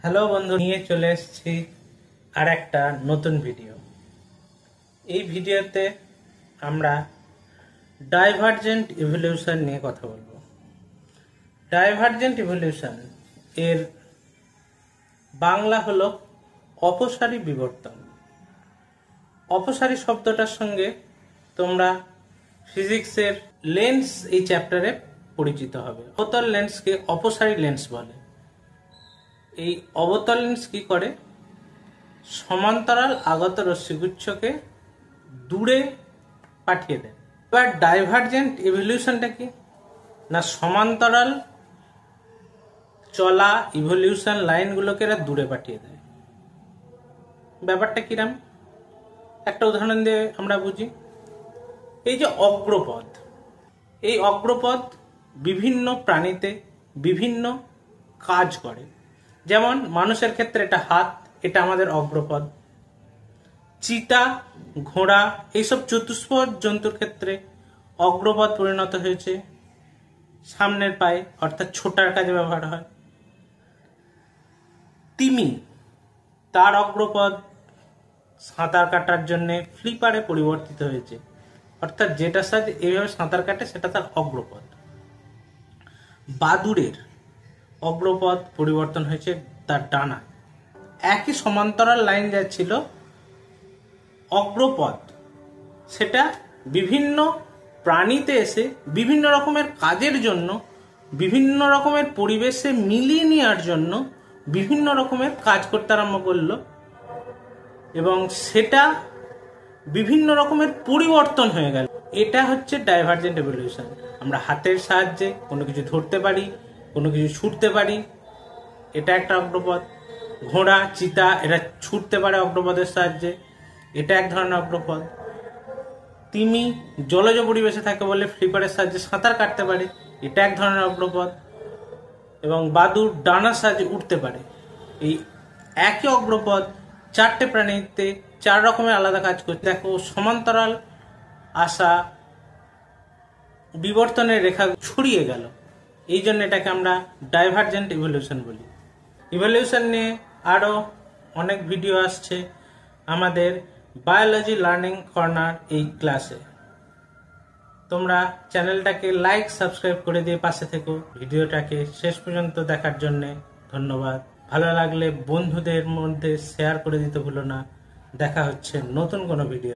Hello বন্ধু, নিয়ে চলে এসেছি আর একটা নতুন ভিডিও। এই ভিডিওতে আমরা ডাইভারজেন্ট ইভলিউশন নিয়ে কথা বলবো। ডাইভারজেন্ট ইভলিউশন এর বাংলা হলো অপসারী বিবর্তন। অপসারী শব্দটার সঙ্গে তোমরা ফিজিক্সের লেন্স এই চ্যাপ্টারে পরিচিত হবে। অবতল লেন্সকে অপসারী লেন্স বলে। এই অবতল লেন্স কি করে? সমান্তরাল আগত রশ্মিগুচ্ছকে দূরে পাঠিয়ে দেয়। এবার ডাইভারজেন্ট ইভলিউশনটা কি না, সমান্তরাল চলা ইভলিউশন লাইনগুলোকে এরা দূরে পাঠিয়ে দেয়। ব্যাপারটা কিরাম, একটা উদাহরণ দিয়ে আমরা বুঝি। এই যে অগ্রপথ, এই অগ্রপথ বিভিন্ন প্রাণীতে বিভিন্ন কাজ করে। যেমন মানুষের ক্ষেত্রে এটা হাত, এটা আমাদের অগ্রপদ। চিতা, ঘোড়া এইসব চতুষ্পদ জন্তুর ক্ষেত্রে অগ্রপদ পরিণত হয়েছে সামনের পায়ে, অর্থাৎ ছোটার কাজে ব্যবহার হয়। তিমি, তার অগ্রপদ সাঁতার কাটার জন্য ফ্লিপারে পরিবর্তিত হয়েছে, অর্থাৎ যেটার সাথে এইভাবে সাঁতার কাটে সেটা তার অগ্রপদ। বাদুড়ের অগ্রপদ পরিবর্তন হয়েছে তার ডানা। একই সমান্তরাল লাইন যা ছিল অগ্রপদ, সেটা বিভিন্ন প্রাণীতে এসে বিভিন্ন রকমের কাজের জন্য, বিভিন্ন রকমের পরিবেশে মিলিয়ে নেওয়ার জন্য বিভিন্ন রকমের কাজ করতে আরম্ভ করলো, এবং সেটা বিভিন্ন রকমের পরিবর্তন হয়ে গেল। এটা হচ্ছে ডাইভারজেন্ট ইভলিউশন। আমরা হাতের সাহায্যে কোনো কিছু ধরতে পারি, কোনো কিছু ছুটতে পারি, এটা একটা অগ্রপদ। ঘোড়া, চিতা এরা ছুটতে পারে অগ্রপদের সাহায্যে, এটা এক ধরনের অগ্রপদ। তিমি জলজ পরিবেশে থাকে বলে ফ্লিপারের সাহায্যে সাঁতার কাটতে পারে, এটা এক ধরনের অগ্রপদ। এবং বাদুড় ডানার সাহায্যে উঠতে পারে। এই একই অগ্রপদ চারটে প্রাণীতে চার রকমের আলাদা কাজ করতে। দেখো, সমান্তরাল আসা বিবর্তনের রেখা ছড়িয়ে গেল, এই জন্য এটাকে আমরা ডাইভারজেন্ট ইভলিউশন বলি। ইভলিউশন নিয়ে আরো অনেক ভিডিও আসছে আমাদের বায়োলজি লার্নিং কর্নার এই ক্লাসে। তোমরা চ্যানেলটাকে লাইক, সাবস্ক্রাইব করে দিয়ে পাশে থেকো। ভিডিওটাকে শেষ পর্যন্ত দেখার জন্য ধন্যবাদ। ভালো লাগলে বন্ধুদের মধ্যে শেয়ার করে দিতে ভুলো না। দেখা হচ্ছে নতুন কোনো ভিডিও।